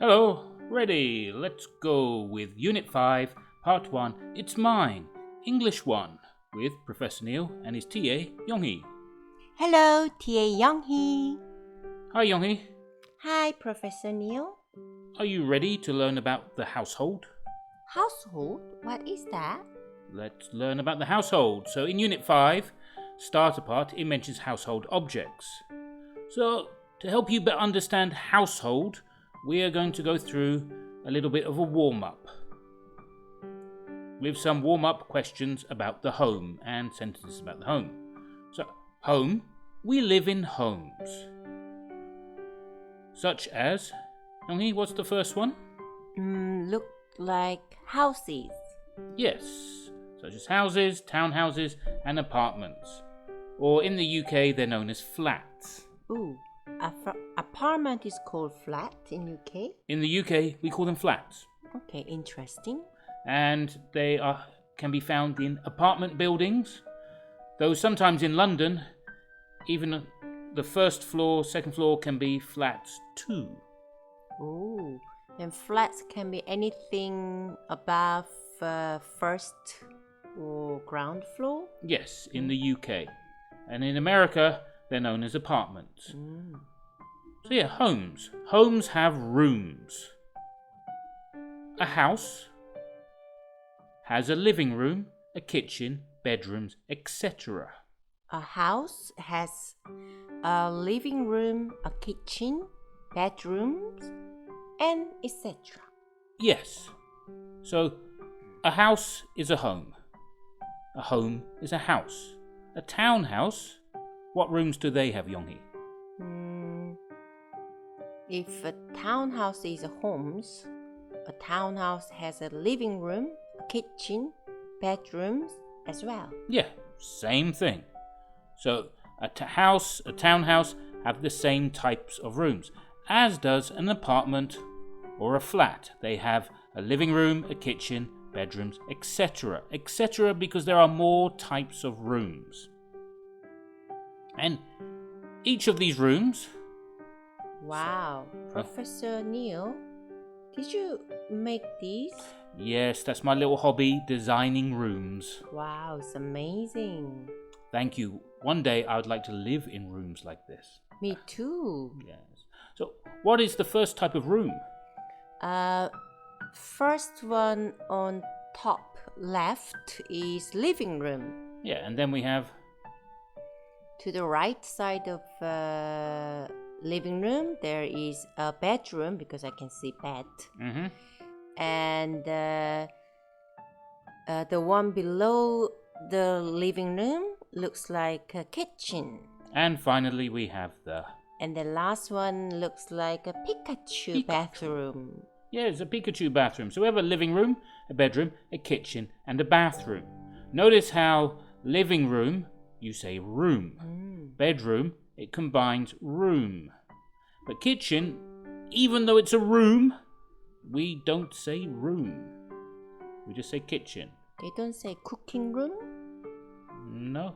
Hello, ready, let's go with Unit 5, Part 1, It's Mine, English 1, with Professor Neil and his TA, Yonghee. Hello, TA Younghee. Hi Yonghee, Hi, Professor Neil. are you ready to learn about the household? Household? What is that? Let's learn about the household. So in Unit 5, starter part, it mentions household objects. So to help you better understand household, we are going to go through a little bit of a warm-up with some warm-up questions about the home and sentences about the home. So, home, we live in homes. Such as, Yonghee, what's the first one? Look like houses. Yes, such as houses, townhouses and apartments. Or in the UK, they're known as flats. Ooh, apartment is called flat in UK. In the UK, we call them flats. Okay, interesting. And they can be found in apartment buildings, though sometimes in London, even the first floor, second floor can be flats too. Ooh, and flats can be anything above first or ground floor? Yes, in the UK. And in America, they're known as apartments. So yeah, homes. Homes have rooms. A house has a living room, a kitchen, bedrooms, etc. A house has a living room, a kitchen, bedrooms, and etc. Yes. So a house is a home. A home is a house. A townhouse, what rooms do they have, Yonghee? If a townhouse is a homes, a townhouse has a living room, a kitchen, bedrooms as well. Yeah, same thing. So a house, a townhouse have the same types of rooms, as does an apartment or a flat. They have a living room, a kitchen, bedrooms, etc. etc. because there are more types of rooms. And each of these rooms... Wow, Professor Neil, did you make these? Yes, that's my little hobby, designing rooms. Wow, it's amazing. Thank you. One day I would like to live in rooms like this. Me too. Yes. So, what is the first type of room? First one on top left is living room. Yeah, and then we have... To the right side of living room, there is a bedroom because I can see bed. And the one below the living room looks like a kitchen. And finally we have the... And the last one looks like a Pikachu bathroom. Yeah, it's a Pikachu bathroom. So we have a living room, a bedroom, a kitchen, and a bathroom. Notice how living room, you say room. Bedroom, it combines room. But kitchen, even though it's a room, we don't say room. We just say kitchen. They don't say cooking room? No.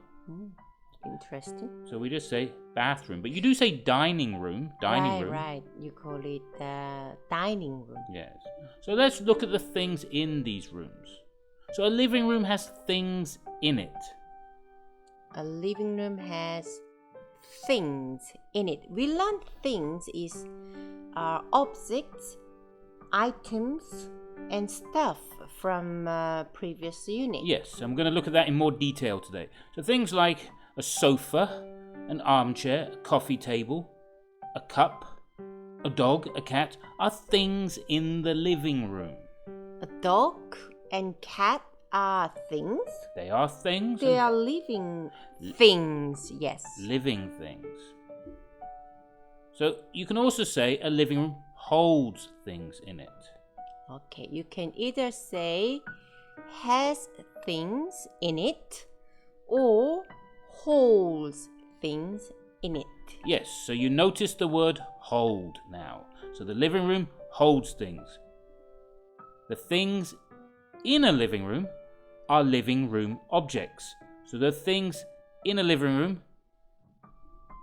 Interesting. So we just say bathroom. But you do say dining room. Dining room. Right. You call it dining room. Yes. So let's look at the things in these rooms. So a living room has things in it. A living room has things in it. We learned things is objects, items, and stuff from previous unit. Yes, I'm going to look at that in more detail today. So things like a sofa, an armchair, a coffee table, a cup, a dog, a cat are things in the living room. A dog and cat are things. They are things. They are living things, yes. Living things. So you can also say a living room holds things in it. Okay, you can either say has things in it or holds things in it. Yes, so you notice the word hold now. So the living room holds things. The things in a living room are living room objects. So the things in a living room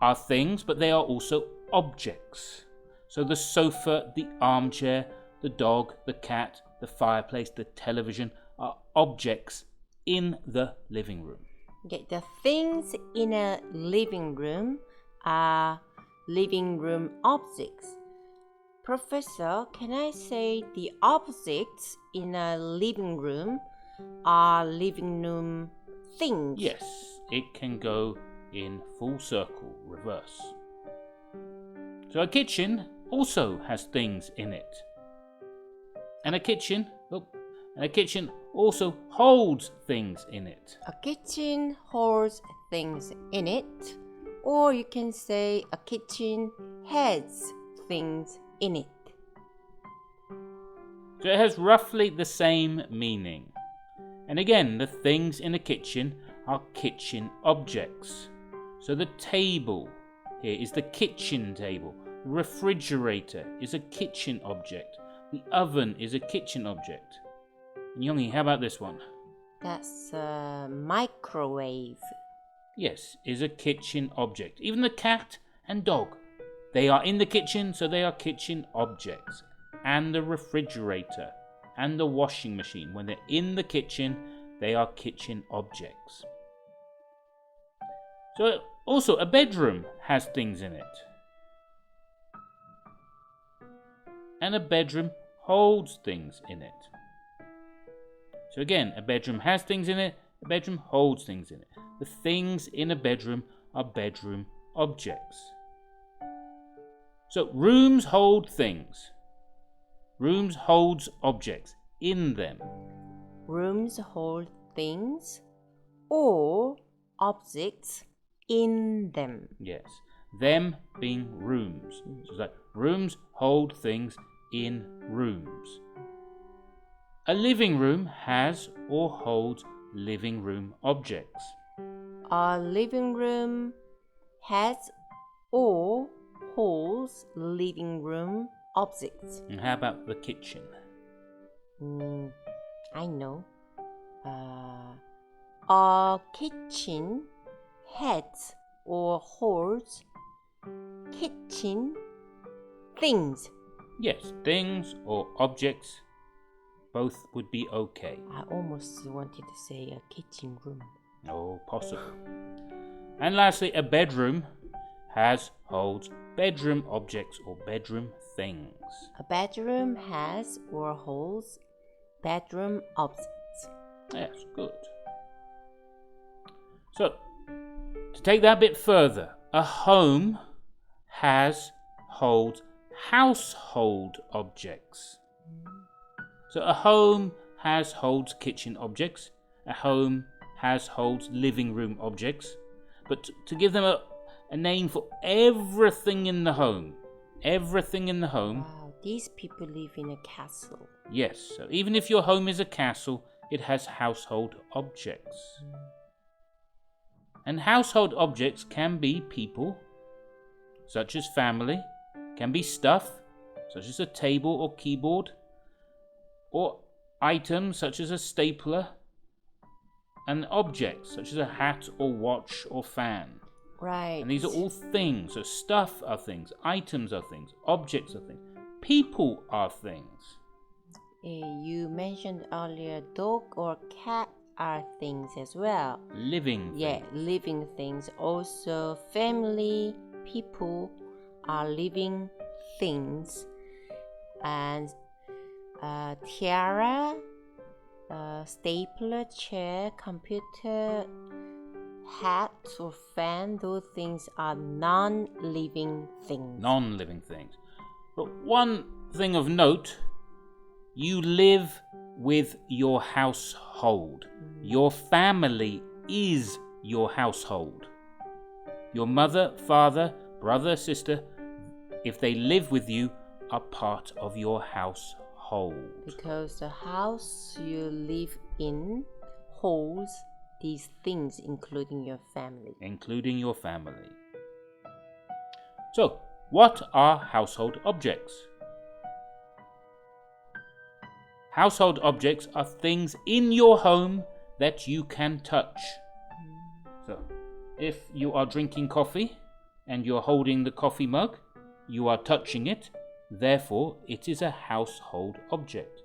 are things, but they are also objects. So the sofa, the armchair, the dog, the cat, the fireplace, the television are objects in the living room. Okay, the things in a living room are living room objects. Professor, can I say the objects in a living room are living room things? Yes, it can go in full circle, reverse. So a kitchen also has things in it. And a kitchen also holds things in it. A kitchen holds things in it, or you can say a kitchen has things in it. So it has roughly the same meaning. And again, the things in a kitchen are kitchen objects. So the table here is the kitchen table. The refrigerator is a kitchen object. The oven is a kitchen object. And Youngie, how about this one? That's a microwave. Yes, is a kitchen object. Even the cat and dog, they are in the kitchen, so they are kitchen objects. And the refrigerator and the washing machine, when they're in the kitchen, they are kitchen objects. So also a bedroom has things in it. And a bedroom holds things in it. So again, a bedroom has things in it, a bedroom holds things in it. The things in a bedroom are bedroom objects. So rooms hold things. Rooms holds objects in them. Rooms hold things or objects in them. Yes, them being rooms. So it's like rooms hold things in rooms. A living room has or holds living room objects. A living room has or holds living room objects. And how about the kitchen? I know. A kitchen has or holds kitchen things. Yes, things or objects, both would be okay. I almost wanted to say a kitchen room. Oh, possible. And lastly, a bedroom holds bedroom objects or bedroom things. A bedroom has or holds bedroom objects. Yes, good. So, to take that a bit further, a home holds household objects. So a home holds kitchen objects. A home holds living room objects. But to give them a name for everything in the home. Everything in the home. Wow, these people live in a castle. Yes, so even if your home is a castle, it has household objects. And household objects can be people, such as family, can be stuff, such as a table or keyboard, or items such as a stapler, and objects such as a hat or watch or fan. Right. And these are all things. So stuff are things, items are things, objects are things, people are things. You mentioned earlier dog or cat are things as well. Living things. Yeah, living things. Also, family, people are living things. And tiara, stapler, chair, computer, hat or fan, those things are non-living things. Non-living things. But one thing of note, you live with your household. Your family is your household. Your mother, father, brother, sister, if they live with you, are part of your household. Because the house you live in holds these things, including your family. Including your family. So, what are household objects? Household objects are things in your home that you can touch. So, if you are drinking coffee and you're holding the coffee mug, you are touching it Therefore, it is a household object.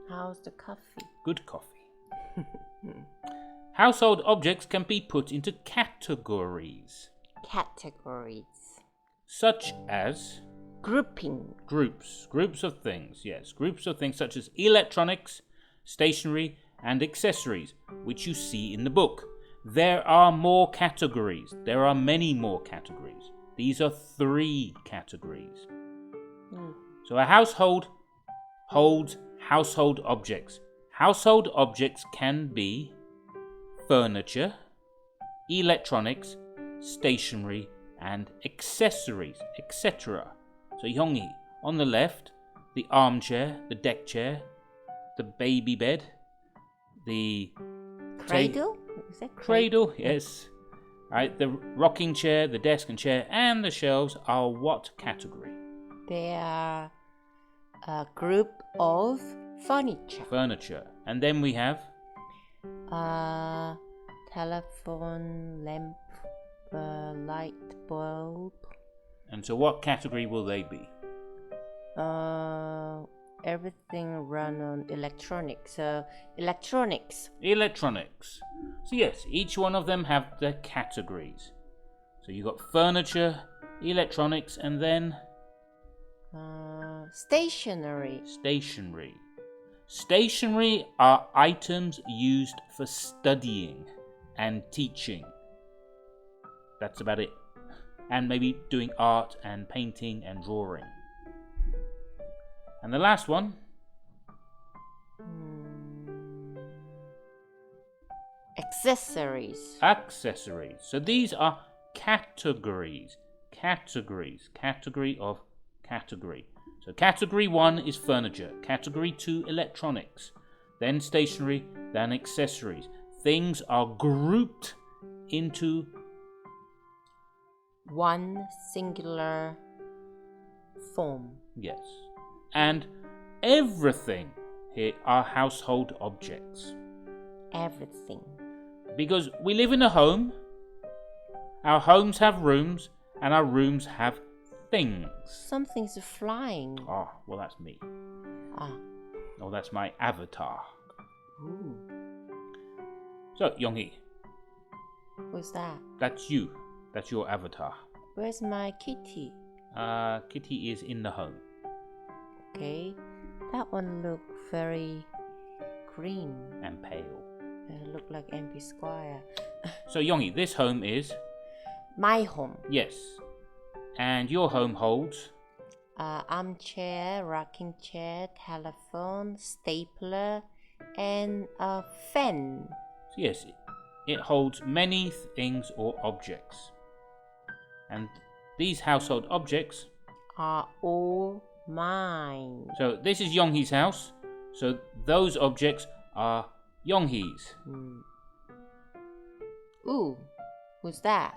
How's the coffee? Good coffee. Household objects can be put into categories. Categories. Such as Grouping. groups of things. Yes, groups of things such as electronics, stationery, and accessories, which you see in the book. There are more categories. There are many more categories. These are 3 categories. So a household holds household objects. Household objects can be furniture, electronics, stationery, and accessories, etc. So Yonghi, on the left, the armchair, the deck chair, the baby bed, the Cradle? Is that cradle, yes. Right, the rocking chair, the desk and chair, and the shelves are what category? They are a group of furniture. Furniture. And then we have Telephone, lamp, light bulb. and so what category will they be? Everything run on electronics. Electronics. Electronics. So yes, each one of them have their categories. So you got furniture, electronics, and then Stationery. stationery. Stationery are items used for studying and teaching. That's about it. And maybe doing art and painting and drawing. And the last one, Accessories. accessories. So these are categories. Category of category. So category 1 is furniture. Category 2, electronics. Then stationery, then accessories. Things are grouped into One singular form. yes. And everything here are household objects. Everything. Because we live in a home, our homes have rooms, and our rooms have things. Something's flying. Oh, well, that's me. Ah. Oh, that's my avatar. Ooh. So, Yonghee, What's that? that's you. That's your avatar. Where's my kitty? Kitty is in the home. Okay. That one look very green. And pale. Look like MP Squire. So, Yonghee, this home is... My home. Yes. And your home holds... Armchair, rocking chair, telephone, stapler, and a fan. So yes, it holds many things or objects. And these household objects... Are all mine. So this is Yonghee's house. So those objects are Yonghee's. Ooh, who's that?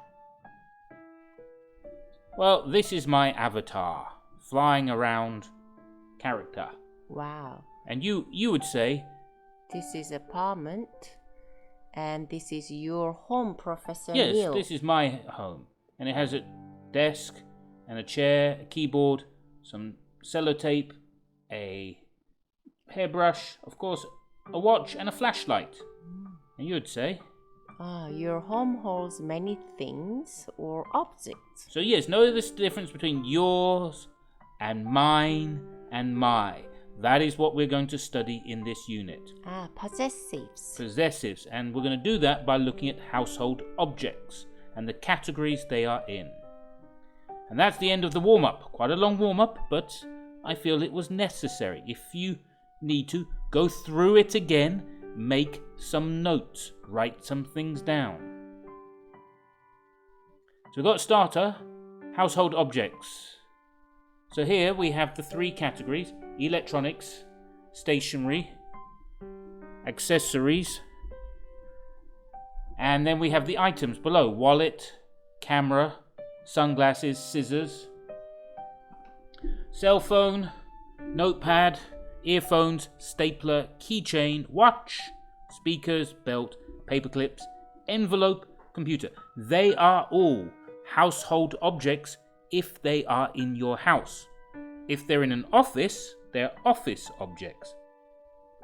Well, this is my avatar, flying around character. Wow. And you would say... This is apartment, and this is your home, Professor Yes, Neil. this is my home. And it has a desk and a chair, a keyboard, some sellotape, a hairbrush, of course, a watch and a flashlight. And you would say... Your home holds many things or objects. So yes, know this difference between yours and mine and my. That is what we're going to study in this unit. Possessives. Possessives, and we're going to do that by looking at household objects and the categories they are in. And that's the end of the warm-up. Quite a long warm-up, but I feel it was necessary. If you need to, go through it again, make some notes, write some things down. So we've got starter, household objects. So here we have the 3 categories: electronics, stationery, accessories, and then we have the items below: wallet, camera, sunglasses, scissors, cell phone, notepad, earphones, stapler, keychain, watch, speakers, belt, paper clips, envelope, computer. They are all household objects if they are in your house. If they're in an office, they're office objects.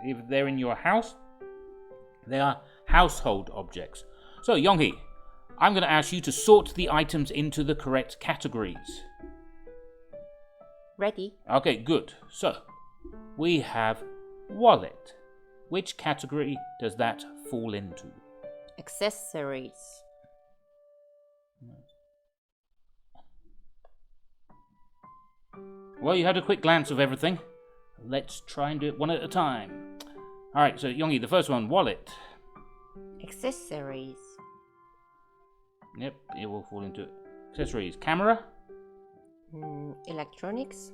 If they're in your house, they are household objects. So, Yonghee, I'm going to ask you to sort the items into the correct categories. Ready? Okay, good. So, we have wallet. Which category does that fall into? Accessories. Well, you had a quick glance of everything. Let's try and do it one at a time. Alright, so Yonghee, the first one, wallet. Accessories. Yep, it will fall into accessories. Camera. Electronics.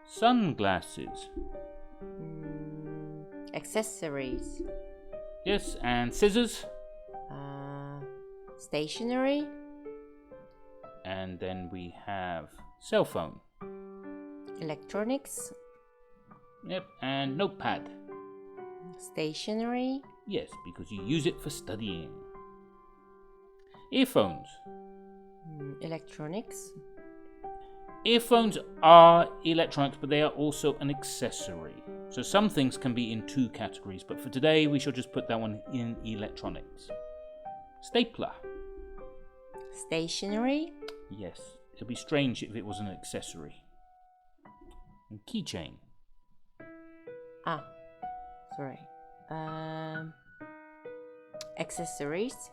Sunglasses. Accessories. Yes, and scissors. Stationery. And then we have cell phone. Electronics. Yep, and notepad. Stationery. Yes, because you use it for studying. Earphones. Electronics. Earphones are electronics, but they are also an accessory. So some things can be in two categories, but for today we shall just put that one in electronics. Stapler. Stationery. Yes, it'd be strange if it was an accessory. And keychain. Sorry. Accessories.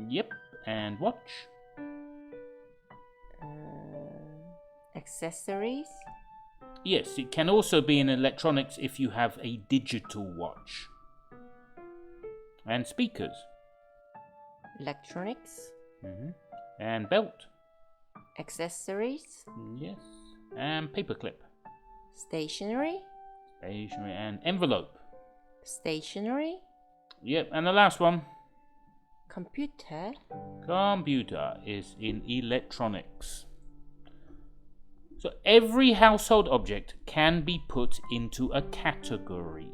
Yep, and watch. Accessories. Yes, it can also be in electronics if you have a digital watch. And speakers. Electronics. And belt. Accessories. Yes. And paperclip. Stationery. Stationery. And envelope. Stationery. Yep, and the last one. Computer. Computer is in electronics. So every household object can be put into a category.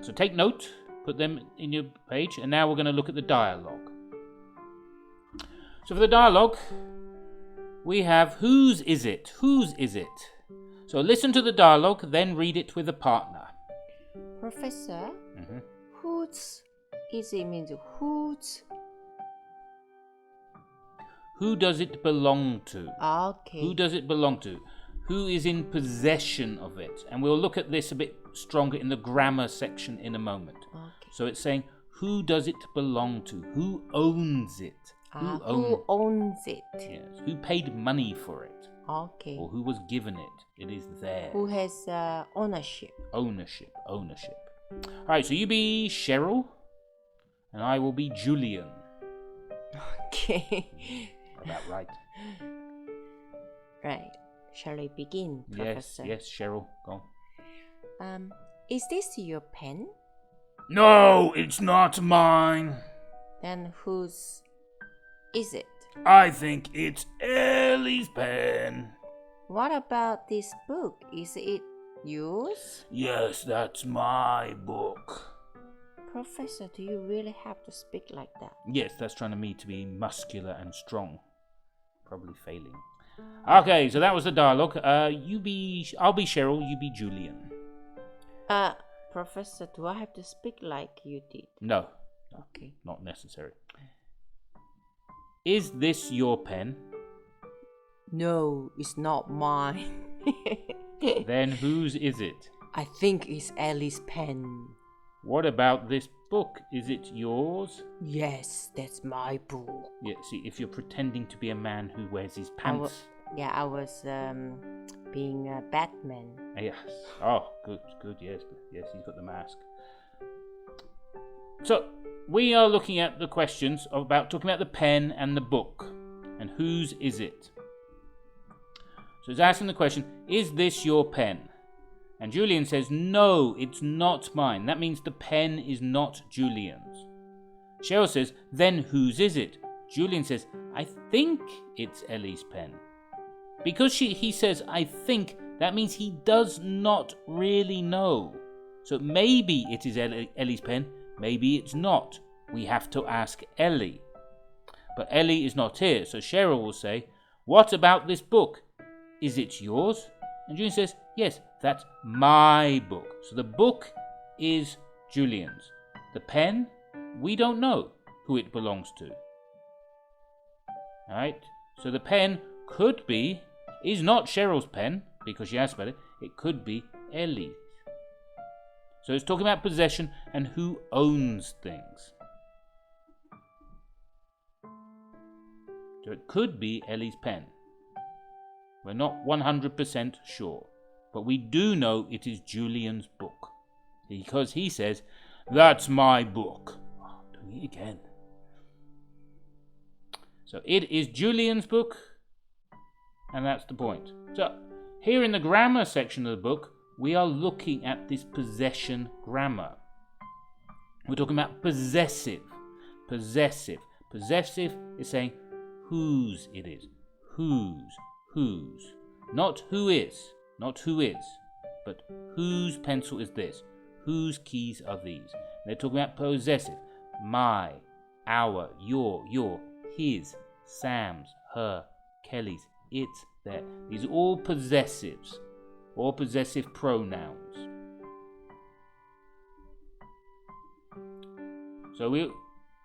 So take note, put them in your page, and now we're going to look at the dialogue. So for the dialogue, we have whose is it? Whose is it? So listen to the dialogue, then read it with a partner. Professor, whose is it means whose? Who does it belong to? Okay. Who does it belong to? Who is in possession of it? And we'll look at this a bit stronger in the grammar section in a moment. Okay. So it's saying, who does it belong to? Who owns it? Who owns it? Yes. Who paid money for it? Okay. Or who was given it? It is theirs. Who has ownership? Ownership. All right, so you be Cheryl, and I will be Julian. Okay. About right. Right. Shall we begin, Professor? Yes, Cheryl. Go on. Is this your pen? No, it's not mine. Then whose is it? I think it's Ellie's pen. What about this book? Is it yours? Yes, that's my book. Professor, do you really have to speak like that? Yes, that's trying to me to be muscular and strong. Probably failing. Okay, so that was the dialogue. I'll be Cheryl, you be Julian. Professor, do I have to speak like you did? No. Okay. Not necessary. Is this your pen? No, it's not mine. Then whose is it? I think it's Ellie's pen. What about this book? Is it yours? Yes, that's my book. Yeah, see, if you're pretending to be a man who wears his pants. I was being a Batman. Yes. Oh, good, yes. Yes, he's got the mask. So, we are looking at the questions about talking about the pen and the book. And whose is it? So it's asking the question, is this your pen? And Julian says, no, it's not mine. That means the pen is not Julian's. Cheryl says, then whose is it? Julian says, I think it's Ellie's pen. Because he says, I think, that means he does not really know. So maybe it is Ellie's pen, maybe it's not. We have to ask Ellie. but Ellie is not here. So Cheryl will say, "What about this book? Is it yours?" And Julian says, "Yes, that's my book." So the book is Julian's. The pen, we don't know who it belongs to. Alright? So the pen is not Cheryl's pen, because she asked about it. It could be Ellie's. So it's talking about possession and who owns things. So it could be Ellie's pen. We're not 100% sure. But we do know it is Julian's book. Because he says, "That's my book." Oh, I'm doing it again. So it is Julian's book. And that's the point. So here in the grammar section of the book, we are looking at this possession grammar. We're talking about possessive. Possessive. Possessive is saying whose it is. Whose. Not who is. Not who is. But whose pencil is this? Whose keys are these? They're talking about possessive. My, our, your, his, Sam's, her, Kelly's, its, their. These are all possessives. Or possessive pronouns. So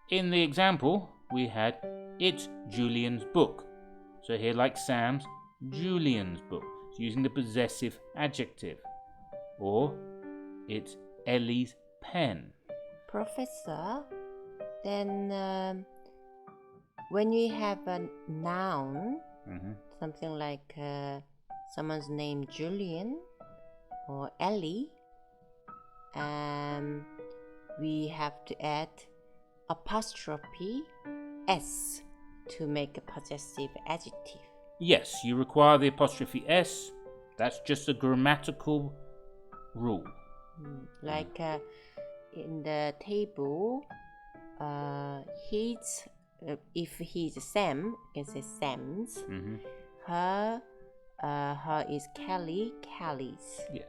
in the example, we had it's Julian's book. So here, like Sam's, Julian's book. It's using the possessive adjective. Or it's Ellie's pen. Professor, then when you have a noun, something like someone's name Julian or Ellie, we have to add apostrophe S to make a possessive adjective. Yes, you require the apostrophe S. That's just a grammatical rule. Like in the table, if he's Sam, you can say Sam's. Her is Kelly, Kelly's. Yes.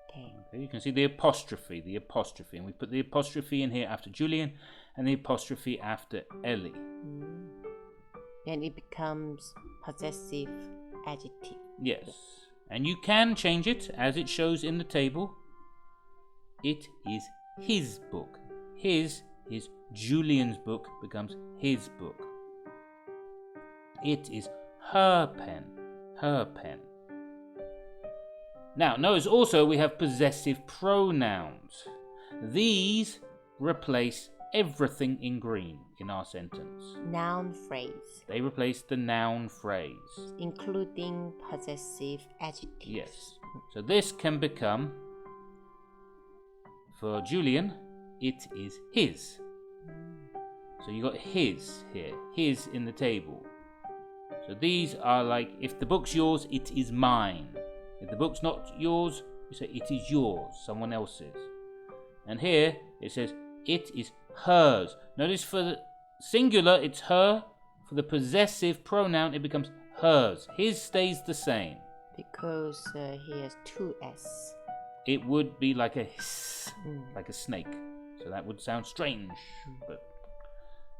Okay, you can see the apostrophe, and we put the apostrophe in here after Julian, and the apostrophe after Ellie. And it becomes possessive adjective. Yes, and you can change it as it shows in the table. It is his book. His is Julian's book, becomes his book. It is her pen. Her pen. Now, notice also we have possessive pronouns. These replace everything in green in our sentence. Noun phrase. They replace the noun phrase. Including possessive adjectives. Yes. So this can become, for Julian, it is his. So you got his here. His in the table. So these are like, if the book's yours, it is mine. If the book's not yours, you say it is yours, someone else's. And here it says it is hers. Notice for the singular it's her. For the possessive pronoun it becomes hers. His stays the same. Because he has two S. It would be like a hiss, like a snake. So that would sound strange. But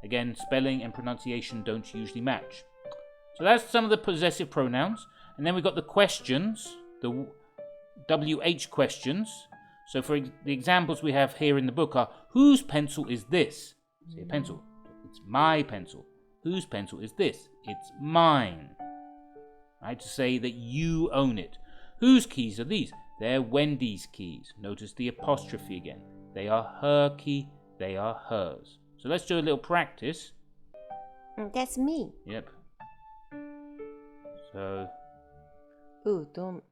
again, spelling and pronunciation don't usually match. So that's some of the possessive pronouns. And then we've got the questions, the WH questions. So for the examples we have here in the book are, whose pencil is this? Say a pencil. It's my pencil. Whose pencil is this? It's mine. Right? To say that you own it. Whose keys are these? They're Wendy's keys. Notice the apostrophe again. They are her key. They are hers. So let's do a little practice. That's me. Yep. So. Ooh, don't.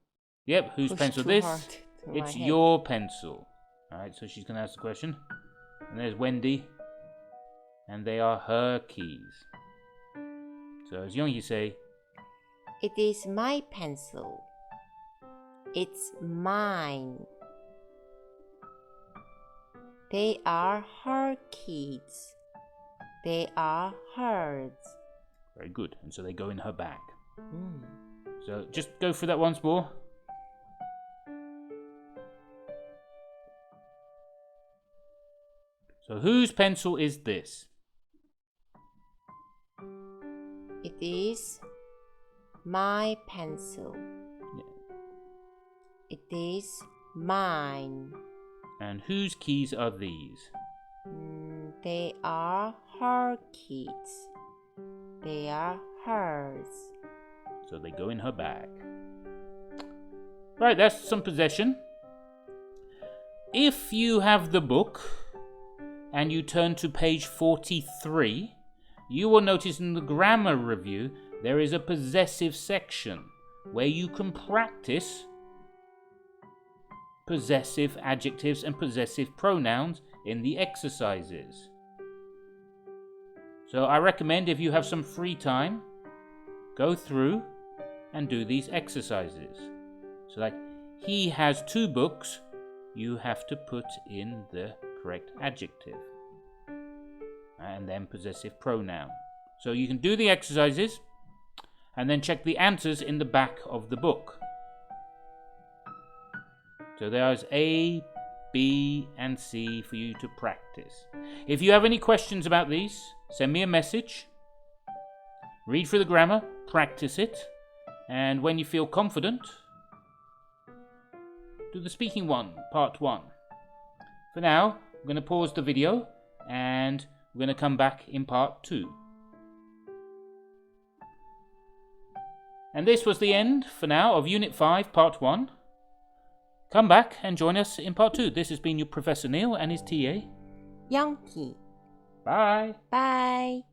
Yep, whose pencil this? It's your pencil. Alright, so she's going to ask the question. And there's Wendy. And they are her keys. So as young you say, it is my pencil. It's mine. They are her keys. They are hers. Very good. And so they go in her bag. So just go through that once more. So whose pencil is this? It is my pencil. Yeah. It is mine. And whose keys are these? They are her keys. They are hers. So they go in her bag. Right, that's some possession. If you have the book and you turn to page 43, you will notice in the grammar review there is a possessive section where you can practice possessive adjectives and possessive pronouns in the exercises. So I recommend, if you have some free time, go through and do these exercises. So like, he has 2 books, you have to put in the correct adjective and then possessive pronoun. So you can do the exercises and then check the answers in the back of the book. So there's A, B, and C for you to practice. If you have any questions about these, send me a message. Read through the grammar, practice it, and when you feel confident, do the speaking one, part 1. For now, I'm going to pause the video and we're going to come back in part 2. And this was the end, for now, of Unit 5, Part 1. Come back and join us in Part 2. This has been your Professor Neil and his TA. Yankee. Bye. Bye.